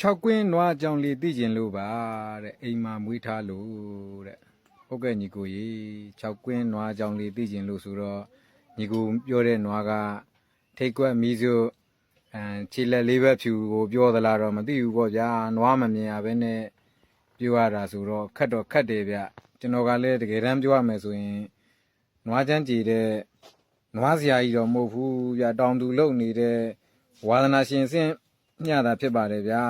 6ကွင်းနွားကြောင်လေးသိကျင်လို့ပါတဲ့အိမ်မှာမွေးထားလို့တဲ့ဟုတ်ကဲ့ညီကိုကြီး6ကွင်းနွားကြောင်လေးသိကျင်လို့ဆိုတော့ညီကိုပြောတဲ့နွားကထိတ်ကွက်မီးစို့ခြေလက်လေးဘက်ဖြူကိုပြောသလားတော့မသိဘူးပေါ့ဗျာနွားမမြင်ရဘဲနဲ့ပြောရတာဆိုတော့ခက်တော့ခက်တယ်ဗျကျွန်တော်ကလည်းတကယ်တမ်းပြောရမယ်ဆိုရင်နွားချမ်းကြည်တဲ့နွားစရာကြီးတော့မဟုတ်ဘူးဗျတောင်သူလုံနေတဲ့ဝါသနာရှင်စင်းညတာဖြစ်ပါတယ်ဗျာ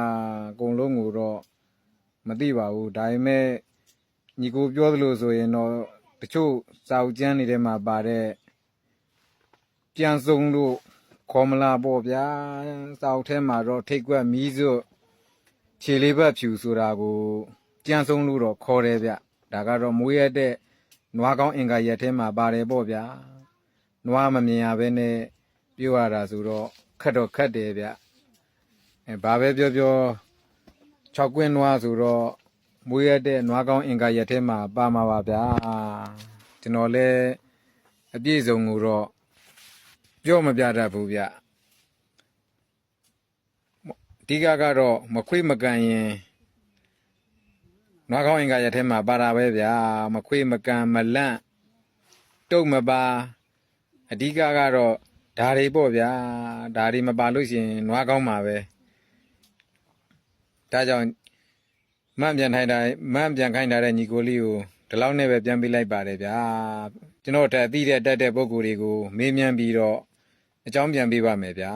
အကုန်လုံးကိုတော့မသိပါဘူးဒါပေမဲ့ညီကိုပြောသလိုဆိုရင်တော့တချို့စာအုပ်ကျမ်းတွေထဲမှာပါတဲ့ပြန်စုံလို့ခေါ်မလာပေါ့ဗျာစာအုပ်ထဲမှာတော့ထိတ်ကွက်မီးစို့ခြေလေးဘက်ဖြူဆိုတာကိုကြံစုံလို့တော့ခေါ်တယ်ဗျဒါကတော့မွေးရတဲ့နွားကောင်းအင်္ဂါရက်ထဲမှာပါတယ်ပေါ့ဗျာနွားမမြင်ရဘဲနဲ့ပြောရတာဆိုတော့ခက်တော့ခက်တယ်ဗျဘာပဲပြောပြော6ကွင်းနွားဆိုတော့မွေးရတဲ့နွားကောင်းအင်္ဂါရက်ထဲမှာပါမှာပါဗျာကျွန်တော်လည်းအပြည့်စုံကိုတော့ပြောမပြတတ်ဘူးဗျအဓိကကတော့မခွေးမကန်ရင်နွားကောင်းအင်္ဂါရက်ထဲမှာပါတာပဲဗျာမခွေးမကန်မလန့်တုတ်မပါအဓိကကတော့ဓာရီပေါ့ဗျာဓာရီမပါလို့ရှိရင်နွားကောင်းမှာပဲဒါကြောင့်မန့်ပြန်ခိုင်းတာတဲ့ညီကိုလေးကိုဒီလောက်နဲ့ပဲပြန်ပေးလိုက်ပါတယ်ဗျာကျွန်တော်တက်အသိတဲ့တက်တဲ့ပုံကိုယ်တွေကိုမေးမြန်းပြီးတော့အကြောင်းပြန်ပေးပါမယ်ဗျာ